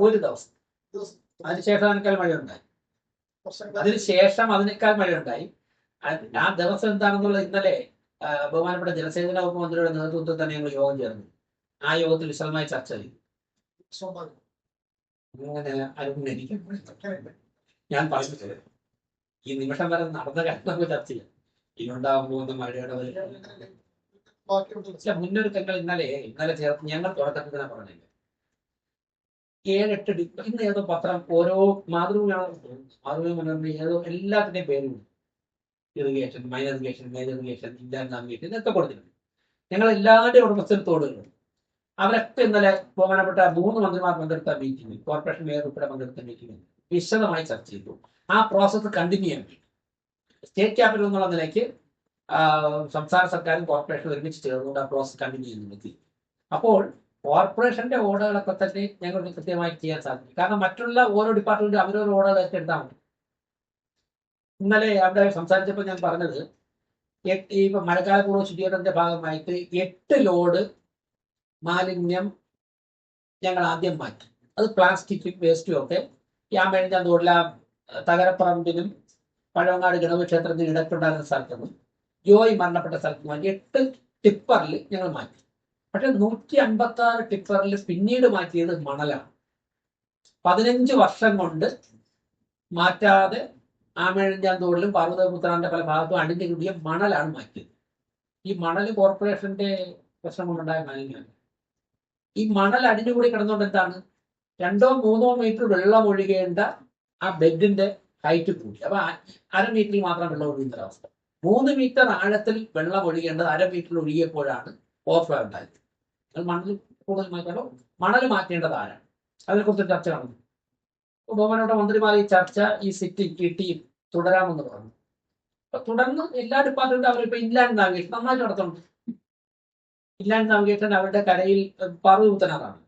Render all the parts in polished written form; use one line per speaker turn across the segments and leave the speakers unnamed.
ഒരു ദിവസം അതിനുശേഷം മഴയുണ്ടായി. അതിനുശേഷം അതിനേക്കാൾ മഴയുണ്ടായി. ആ ദിവസം എന്താണെന്നുള്ളത് ഇന്നലെ ബഹുമാനപ്പെട്ട ജലസേചന വകുപ്പ് മന്ത്രിയുടെ നേതൃത്വത്തിൽ തന്നെ ഞങ്ങൾ യോഗം ചേർന്നു. ആ യോഗത്തിൽ വിശദമായി ചർച്ച ചെയ്തു. അങ്ങനെ അനുഭവിക്കും. ഞാൻ പറഞ്ഞത് ഈ നിമിഷം വരെ നടന്ന കാര്യം നമുക്ക് ചർച്ച ചെയ്യാം. ഇനുണ്ടാകാൻ പോകുന്ന മഴയുടെ മുന്നൊരുക്കങ്ങൾ ഇന്നലെ ചേർത്ത് ഞങ്ങൾ തുടക്കത്തിൽ തന്നെ പറഞ്ഞില്ല. 7-8 ഇന്ന് ഏതോ പത്രം ഓരോ മാതൃഭൂമി മനോരമ ഏതോ എല്ലാത്തിന്റെയും പേരുണ്ട്. Irrigation, minor irrigation, major irrigation, Indian navigation ഇതൊക്കെ കൊടുത്തിട്ടുണ്ട്. ഞങ്ങൾ എല്ലാവരുടെയും ഉടമസ്ഥത്തോടുകളുണ്ട്. അവരൊക്കെ ഇന്നലെ ബഹുമാനപ്പെട്ട 3 മന്ത്രിമാർ പങ്കെടുത്ത മീറ്റിംഗിൽ, കോർപ്പറേഷൻ മേയർ ഉൾപ്പെടെ പങ്കെടുത്ത മീറ്റിംഗിൽ വിശദമായി ചർച്ച ചെയ്തു. ആ പ്രോസസ്സ് കണ്ടിന്യൂ ചെയ്യാൻ വേണ്ടി സ്റ്റേറ്റ് ക്യാപിറ്റൽ എന്നുള്ള നിലയ്ക്ക് സംസ്ഥാന സർക്കാരും കോർപ്പറേഷനും ഒരുമിച്ച് ചേർന്നുകൊണ്ട് ആ പ്രോസസ് കണ്ടിന്യൂ ചെയ്യുന്നു. അപ്പോൾ കോർപ്പറേഷന്റെ ഓർഡറുകളൊക്കെ തന്നെ ഞങ്ങൾക്ക് കൃത്യമായി ചെയ്യാൻ സാധിക്കും. കാരണം മറ്റുള്ള ഓരോ ഡിപ്പാർട്ട്മെന്റും അവരോരോ ഓർഡറുകൾ ഏറ്റെടുത്താൽ മതി. ഇന്നലെ അവിടെ സംസാരിച്ചപ്പോൾ ഞാൻ പറഞ്ഞത് ഇപ്പൊ മഴക്കാലപൂർവ്വ ശുചീകരണത്തിന്റെ ഭാഗമായിട്ട് 8 ലോഡ് മാലിന്യം ഞങ്ങൾ ആദ്യം മാറ്റി. അത് പ്ലാസ്റ്റിക് വേസ്റ്റും ഒക്കെ യാമേഴിഞ്ഞ തോടില തകരപ്പറമ്പിനും പഴവങ്ങാട് ഗണപതി ക്ഷേത്രത്തിന് ഇടയ്ക്കുണ്ടായിരുന്ന സ്ഥലത്തുനിന്നും ജോയി മരണപ്പെട്ട സ്ഥലത്ത് മാറ്റി 8 ടിപ്പറിൽ ഞങ്ങൾ മാറ്റി. പക്ഷെ 156 ടിപ്പറിൽ പിന്നീട് മാറ്റിയത് മണലാണ്. 15 വർഷം കൊണ്ട് മാറ്റാതെ ആമേഴിഞ്ഞാൻ തോടിലും പാർവതപുത്രാന്റെ പല ഭാഗത്തും അടിഞ്ഞു കൂടിയ മണലാണ് മാറ്റിയത്. ഈ മണൽ കോർപ്പറേഷന്റെ പ്രശ്നം കൊണ്ടുണ്ടായ മാലിന്യമാണ്. ഈ മണൽ അടിഞ്ഞുകൂടി കിടന്നുകൊണ്ട് എന്താണ് 2-3 മീറ്റർ വെള്ളം ഒഴുകേണ്ട ആ ബെഡിന്റെ ഹൈറ്റ് കൂടി. അപ്പൊ 1/2 മീറ്ററിൽ മാത്രം വെള്ളം ഒഴുകുന്ന അവസ്ഥ. 3 മീറ്റർ ആഴത്തിൽ വെള്ളം ഒഴുകേണ്ടത് 1/2 മീറ്ററിൽ ഒഴുകിയപ്പോഴാണ് ഓവർഫ്ലോ ഉണ്ടായത്. മണൽ കൂടുതൽ മാറ്റാനോ മണൽ മാറ്റേണ്ടത് ആരാണ്? അതിനെക്കുറിച്ച് ചർച്ച നടന്നു. ബഹുമാനപ്പെട്ട മന്ത്രിമാർ ഈ ചർച്ച ഈ സിറ്റിംഗ് തുടരാമെന്ന് പറഞ്ഞു. അപ്പൊ തുടർന്ന് എല്ലാ ഡിപ്പാർട്ട്മെന്റും അവരിപ്പോ ഇൻലാൻഡ് നാവിഗേഷൻ നന്നായിട്ട് നടത്തുന്നുണ്ട്. ഇൻലാൻഡ് നാവിഗേഷൻ അവരുടെ കരയിൽ പാർവതപുത്രനാണ്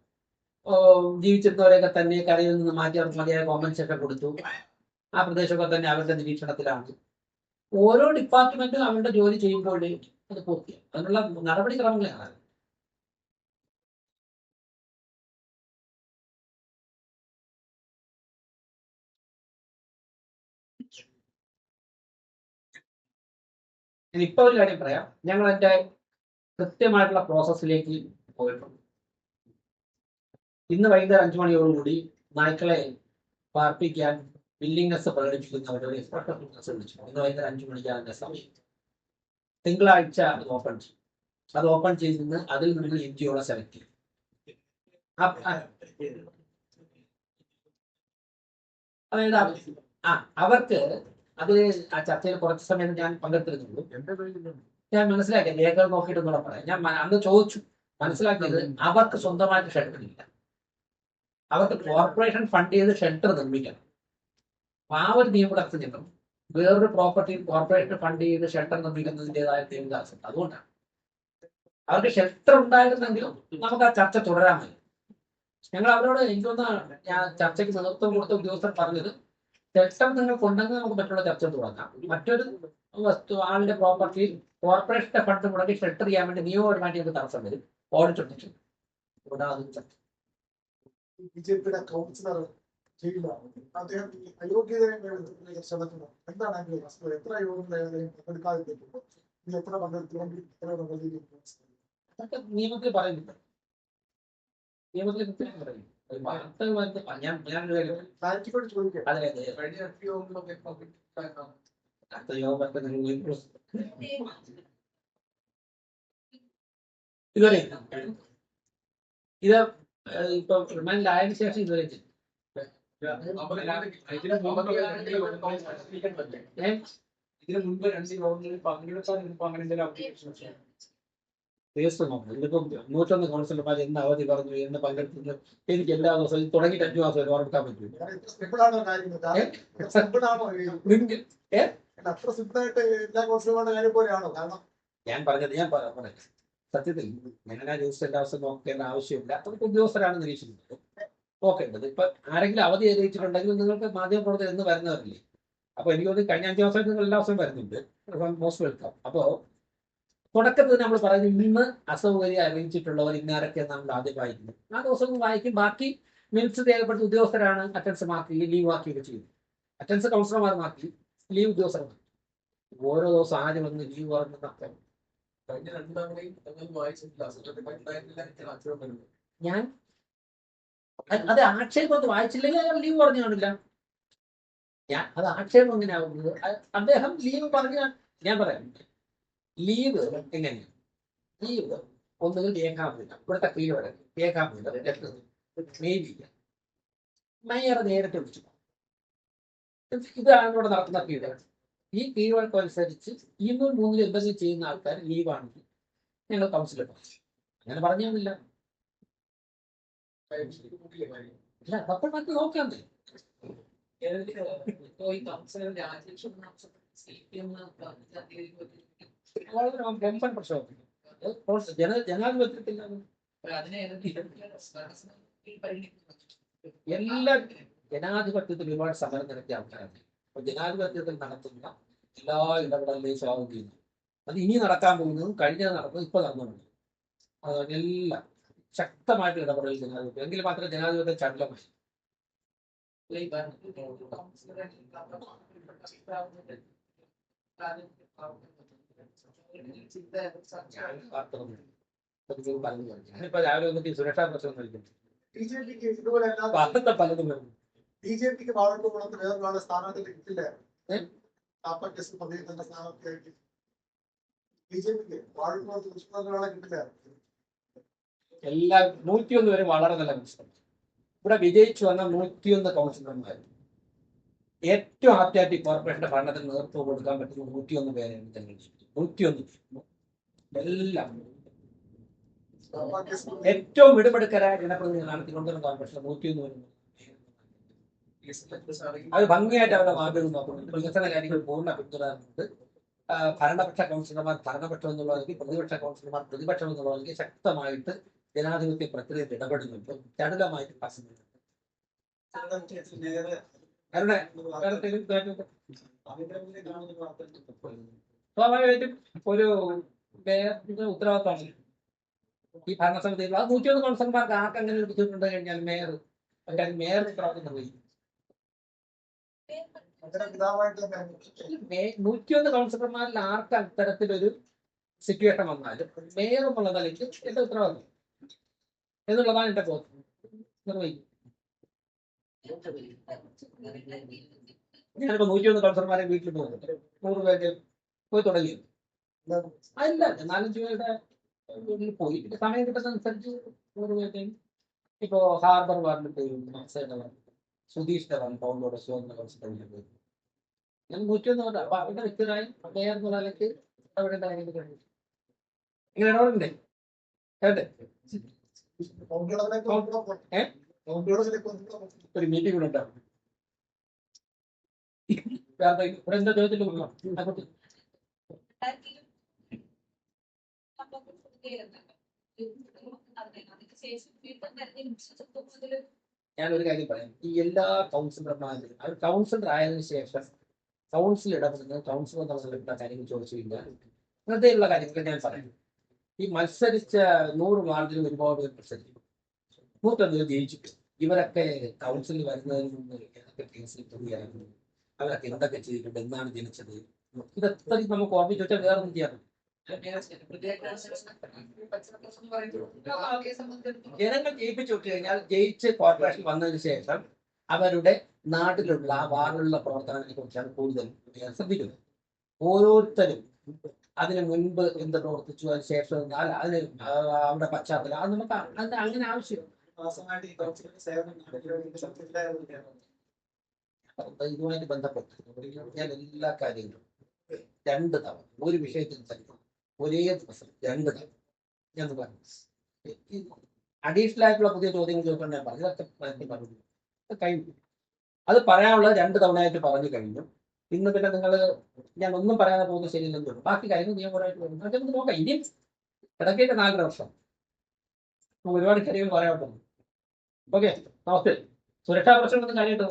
ജീവിച്ചിരുന്നവരെയൊക്കെ തന്നെ കരയിൽ നിന്ന് മാറ്റി അവർക്ക് മതിയായ കോമ്പൻസേഷൻ കൊടുത്തു. ആ പ്രദേശമൊക്കെ തന്നെ അവരുടെ നിരീക്ഷണത്തിലാണ്. ഓരോ ഡിപ്പാർട്ട്മെന്റും അവരുടെ ജോലി ചെയ്യുമ്പോഴേ അത് പൂർത്തിയാവും. അതിനുള്ള നടപടിക്രമങ്ങളാണ്. ഇപ്പൊ ഒരു കാര്യം പറയാം. ഞങ്ങൾ എൻ്റെ കൃത്യമായിട്ടുള്ള പ്രോസസ്സിലേക്ക് പോയിട്ടുണ്ട്. ഇന്ന് വൈകുന്നേരം 5 മണിയോടുകൂടി നായ്ക്കളെ പാർപ്പിക്കാൻ വില്ലിങ്നെസ് പ്രകടിപ്പിക്കുന്നവരുടെ ഒരു എക്സ്പ്രഷൻ വിളിച്ചു. ഇന്ന് വൈകുന്നേരം 5 മണിക്കാണ് എൻ്റെ സമയം. തിങ്കളാഴ്ച അത് ഓപ്പൺ ചെയ്യും. അത് ഓപ്പൺ ചെയ്ത് അതിൽ നിന്ന് NGO സെലക്ട് ചെയ്യും. അതായത് അവർക്ക് അത് ആ ചർച്ചയിൽ കുറച്ച് സമയം ഞാൻ പങ്കെടുത്തിരുന്നുള്ളൂ. ഞാൻ മനസ്സിലാക്കി രേഖകൾ നോക്കിയിട്ടൊന്നും കൂടെ പറയാം. ഞാൻ അന്ന് ചോദിച്ചു, മനസ്സിലാക്കിയത് അവർക്ക് സ്വന്തമായിട്ട് ഷെൽട്ടർ ഇല്ല. അവർക്ക് കോർപ്പറേഷൻ ഫണ്ട് ചെയ്ത് ഷെൽട്ടർ നിർമ്മിക്കണം. ആ ഒരു നിയമതടസ്സം ചെല്ലും. വേറൊരു പ്രോപ്പർട്ടി കോർപ്പറേഷൻ ഫണ്ട് ചെയ്ത് ഷെൽട്ടർ നിർമ്മിക്കുന്നതിൻ്റെതായ നിയമതടസ്സം. അതുകൊണ്ടാണ് അവർക്ക് ഷെൽട്ടർ ഉണ്ടായിരുന്നെങ്കിലും നമുക്ക് ആ ചർച്ച തുടരാമല്ലോ. ഞങ്ങൾ അവരോട് എനിക്കൊന്ന് ഞാൻ ചർച്ചയ്ക്ക് നേതൃത്വം കൊടുത്ത ഉദ്യോഗസ്ഥർ പറഞ്ഞത്, ഷെൽട്ടർ നിങ്ങൾക്ക് ഉണ്ടെങ്കിൽ നമുക്ക് മറ്റുള്ള ചർച്ച തുടങ്ങാം. മറ്റൊരു വസ്തു ആളുടെ പ്രോപ്പർട്ടിയിൽ കോർപ്പറേഷന്റെ ഫണ്ട് മുടക്കി ഷെൽട്ടർ ചെയ്യാൻ വേണ്ടി നിയമപരമായിട്ട് നമുക്ക് തടസ്സം വരും. ഓഡിറ്റ് ഉണ്ടെങ്കിൽ
ബിജെപിയുടെ കൗൺസിലർ ജയിലിലാണ്. അദ്ദേഹം അയോഗ്യതയെ എന്താണ് അതിന്റെ വസ്തുത? എത്ര യോഗങ്ങളെ പങ്കെടുക്കാതെ എത്ര പങ്കെടുത്തുകൊണ്ട് എത്ര പങ്കെടുക്കും
നിയമത്തിൽ പറയുന്നില്ല. നിയമത്തിൽ കൃത്യമായി പറയും. ഇതുവരെ ഇത് ഇപ്പൊ റിമാൻഡ് ആയതിനു ശേഷം ഇതുവരെ
ഇതിനു മുൻപ് 2 യോഗങ്ങളിൽ പങ്കെടുത്താൽ ഇപ്പൊ അങ്ങനെ എന്തെങ്കിലും
ദിവസം നോക്കണം. ഇതിപ്പം 101 കൗൺസിലർമാർ എന്ന് അവധി പറഞ്ഞു, എന്ന് പങ്കെടുത്തത് എനിക്ക് എല്ലാ ദിവസവും തുടങ്ങിയിട്ട് 5 മാസം ഓർക്കാൻ പറ്റും. ഞാൻ പറഞ്ഞത് സത്യത്തിൽ ഞാൻ ന്യൂസ് എല്ലാ ദിവസം നോക്കേണ്ട ആവശ്യമില്ല. അതൊക്കെ ഉദ്യോഗസ്ഥരാണ് നിരീക്ഷിക്കുന്നത് നോക്കേണ്ടത്. ഇപ്പൊ ആരെങ്കിലും അവധി അറിയിച്ചിട്ടുണ്ടെങ്കിൽ നിങ്ങൾക്ക് മാധ്യമപ്രവർത്തകർ എന്ന് വരുന്നവരില്ലേ? അപ്പൊ എനിക്ക് തോന്നി കഴിഞ്ഞ 5 മാസമായിട്ട് നിങ്ങൾ എല്ലാ ദിവസവും വരുന്നുണ്ട്. Most welcome. അപ്പോ തുടക്കത്തിൽ നമ്മൾ പറയുന്നത് ഇന്ന് അസൗകര്യം അറിയിച്ചിട്ടുള്ളവർ ഇന്നാരൊക്കെ നമ്മൾ ആദ്യം വായിക്കുന്നു. ആ ദിവസം ഒന്ന് വായിക്കും. ബാക്കി മിനിറ്റ്സ് രേഖപ്പെടുത്തി ഉദ്യോഗസ്ഥരാണ് അറ്റൻഡൻസ് മാർക്ക് ചെയ്യുക, ലീവ് ആക്കിയൊക്കെ ചെയ്യും. അറ്റൻഡൻസ് കൗൺസിലർമാർ മാർക്ക് ചെയ്യും, ലീവ് ഉദ്യോഗസ്ഥർ ഓരോ ദിവസം ആദ്യം വന്ന് ലീവ് പറഞ്ഞ
കഴിഞ്ഞ രണ്ടാമതെയും വായിച്ചിട്ടില്ല.
ഞാൻ അത് ആക്ഷേപം വായിച്ചില്ലെങ്കിൽ അയാൾ ലീവ് പറഞ്ഞു കാണില്ല. ഞാൻ അത് ആക്ഷേപം എങ്ങനെയാവുന്നത്? അദ്ദേഹം ലീവ് പറഞ്ഞ ഞാൻ പറയാം. ലീവ് എങ്ങനെയാണ്? ലീവ് ഒന്നുകിൽ രേഖാമൂലം, ഇവിടുത്തെ കീഴ്വഴി രേഖാമൂലം മെയിലില്ല, മേയർ നേരിട്ട് വിളിച്ചു. ഇതാണ് ഇവിടെ നടക്കുന്ന കീഴ്വഴി. ഈ കീഴ്വഴക്കനുസരിച്ച് 200-300 എന്തെങ്കിലും ചെയ്യുന്ന ആൾക്കാർ ലീവാണെങ്കിൽ ഞങ്ങൾ കൗൺസിലർ അങ്ങനെ പറഞ്ഞില്ല. അല്ല അപ്പൊ മറ്റു നോക്കാണ്ട് വളരെ വമ്പൻ പ്രശ്നം ജനാധിപത്യത്തിൽ എല്ലാ ജനാധിപത്യത്തിൽ ഒരുപാട് സമരം നടത്തിയ ആൾക്കാരാണ്. അപ്പൊ ജനാധിപത്യത്തിൽ നടത്തുന്ന എല്ലാ ഇടപെടലിനെയും സ്വാഗതം ചെയ്യുന്നു. അത് ഇനി നടക്കാൻ പോകുന്നതും കഴിഞ്ഞത് നടന്നതും ഇപ്പൊ നടന്നുണ്ട്. അതെല്ലാം ശക്തമായിട്ട് ഇടപെടൽ ജനാധിപത്യം, എങ്കിൽ മാത്രമേ ജനാധിപത്യം ചടുലമായി. ഞാനിപ്പോ രാവിലെ വന്നിട്ട് സുരക്ഷാ പ്രശ്നം കഴിക്കുന്നു.
ബിജെപിക്ക് ഇതുപോലെ
അന്നത്തെ പലതും വരുന്നു.
ബിജെപിക്ക് വാഴക്കുളത്ത് വേറൊരാളുടെ സ്ഥാനാർത്ഥി കിട്ടില്ല. സ്ഥാനാർത്ഥി ബിജെപിക്ക് വാഴക്കുളത്ത് ഒരാളെ കിട്ടില്ല.
എല്ലാ 101 വരെ വളരെ നല്ല കൗൺസിലർ ഇവിടെ വിജയിച്ചു വന്ന 101 കൗൺസിലർമാർ ഏറ്റവും ആപ്റ്റായിട്ട് കോർപ്പറേഷന്റെ ഭരണത്തിന് നേതൃത്വം കൊടുക്കാൻ പറ്റുന്ന 101 പേരെയാണ് തെരഞ്ഞെടുത്തത്. 101 എല്ലാം ഏറ്റവും വിടുപെടുക്കരായ ജനപ്രതിനിധി നടത്തിക്കൊണ്ടിരുന്ന കോർപ്പറേഷൻ 101 വരുന്നു. അത് ഭംഗിയായിട്ട് അവരുടെ വാർഡുകൾ നോക്കുന്നുണ്ട്. വികസന കാര്യങ്ങൾ പൂർണ്ണ പിന്തുണയുണ്ട്. ഭരണപക്ഷ കൗൺസിലർമാർ ഭരണപക്ഷം എന്നുള്ളവർക്ക്, പ്രതിപക്ഷ കൗൺസിലർമാർ പ്രതിപക്ഷം എന്നുള്ളവർക്ക് ശക്തമായിട്ട് ജനാധിപത്യ പ്രക്രിയയിൽ ഇടപെടുന്നുണ്ട്. ചടുലമായിട്ട് പാസുന്നുണ്ട്. സ്വാഭാവികമായിട്ടും ഒരു ഉത്തരവാദിത്തമാണ് ഈ ഭരണസമിതിയിൽ. അത് 101 കൗൺസിലർമാർക്ക് ആർക്കെങ്ങനെ ഒരു ബുദ്ധിമുട്ടുണ്ട് കഴിഞ്ഞാൽ മേയർ ഉത്തരവാദിത്തം നിർവഹിക്കും. 101 കൗൺസിലർമാരിൽ ആർക്ക് അത്തരത്തിലൊരു സിറ്റുവേഷൻ വന്നാലും മേയർ എന്നുള്ള നിലയ്ക്ക് എന്റെ ഉത്തരവാദിത്വം എന്നുള്ളതാണ് എന്റെ ബോധം. നിർവഹിക്കും. ഞാനിപ്പോ 101 കൗൺസിലർമാരെ വീട്ടിൽ പോകുന്നുണ്ട്. 100 പേര് പോയി തുടങ്ങി. അല്ല 4-5 പേരുടെ വീട്ടിൽ പോയി. പിന്നെ സമയം കിട്ടുന്നതനുസരിച്ച് 100 പേരുടെയും ഇപ്പോ ഹാർബർ വാർഡിൽ പോയി, സുധീഷ് ധവാൻ പൗണ്ടോടെ സ്വന്തം കൗൺസിലറിൽ പോയി. ഞാൻ 101 അപ്പൊ അവരുടെ വ്യക്തികളായി മേയർ എന്നുള്ള നിലയ്ക്ക് ഇടപെടേണ്ട കാര്യങ്ങൾ കഴിഞ്ഞു. ഇങ്ങനെ ഇടപെടണ്ടേ? ഒരു മീറ്റിംഗ് കൂടെ ഉണ്ടാവും. ഇവിടെ എന്താ ചോദ്യത്തിൽ ഞാനൊരു കാര്യം പറയാം. ഈ എല്ലാ കൗൺസിലർമാരും അവർ കൗൺസിലർ ആയതിനു ശേഷം കൗൺസിൽ ഇടപെടുന്നത് കൗൺസിലർ എന്നുള്ള കാര്യങ്ങൾ ചോദിച്ചില്ല. അങ്ങനത്തെയുള്ള കാര്യങ്ങൾ ഞാൻ പറയാം. ഈ മത്സരിച്ച 100 വാർഡിൽ ഒരുപാട് മത്സരിച്ചു. 101 ജയിച്ചിട്ട് ഇവരൊക്കെ കൗൺസിലിൽ വരുന്നതിന് മുമ്പ് ഏതൊക്കെ കേസിൽ പ്രതിയായിരുന്നു, അവരൊക്കെ എന്തൊക്കെ ചെയ്തിട്ടുണ്ട്, എന്നാണ് ജനിച്ചത്, ഇതൊക്കെ നമുക്ക് ഓർമ്മിച്ച് വെച്ചാൽ വേറെ ഒന്നും ചെയ്യാറുണ്ട്. ജനങ്ങൾ ജയിപ്പിച്ചു വിട്ടു കഴിഞ്ഞാൽ ജയിച്ച് കോർപ്പറേഷൻ വന്നതിന് ശേഷം അവരുടെ നാട്ടിലുള്ള ആ വാർഡിലുള്ള പ്രവർത്തനങ്ങളെ കുറിച്ചാണ് കൂടുതൽ ശ്രദ്ധിക്കുന്നത്. ഓരോരുത്തരും അതിന് മുൻപ് എന്ത് പ്രവർത്തിച്ചു, അതിന് ശേഷം അതിന് അവരുടെ പശ്ചാത്തലം അത് നമുക്ക് അങ്ങനെ ആവശ്യം. ഇതുമായിട്ട് ബന്ധപ്പെട്ട് ഞാൻ എല്ലാ കാര്യങ്ങളും 2 തവണ ഒരു വിഷയത്തിൽ തന്നെ ഒരേ ദിവസം 2 തവണ ഞാൻ പറഞ്ഞു. അഡീഷണൽ ആയിട്ടുള്ള പുതിയ ചോദ്യങ്ങൾ ചോദിക്കാൻ ഞാൻ പറഞ്ഞു. ഇതൊക്കെ പറഞ്ഞു കഴിഞ്ഞു. അത് പറയാനുള്ളത് 2 തവണയായിട്ട് പറഞ്ഞു കഴിഞ്ഞു. ഇന്ന് പിന്നെ നിങ്ങൾ ഞാൻ ഒന്നും പറയാതെ പോകുന്നത് ശരിയില്ലെന്ന് തോന്നുന്നു. ബാക്കി കാര്യങ്ങൾ നിയമപരമായിട്ട് വരുന്നു. അതൊക്കെ നമുക്ക് നോക്കാം. ഇനിയും ഇടയ്ക്കേക്ക് 4 വർഷം ഒരുപാട് കാര്യങ്ങൾ പറയാൻ പറ്റുന്നു. ഓക്കെ, നമസ്തേ. സുരക്ഷാ പ്രശ്നമൊന്നും കാര്യമായിട്ട്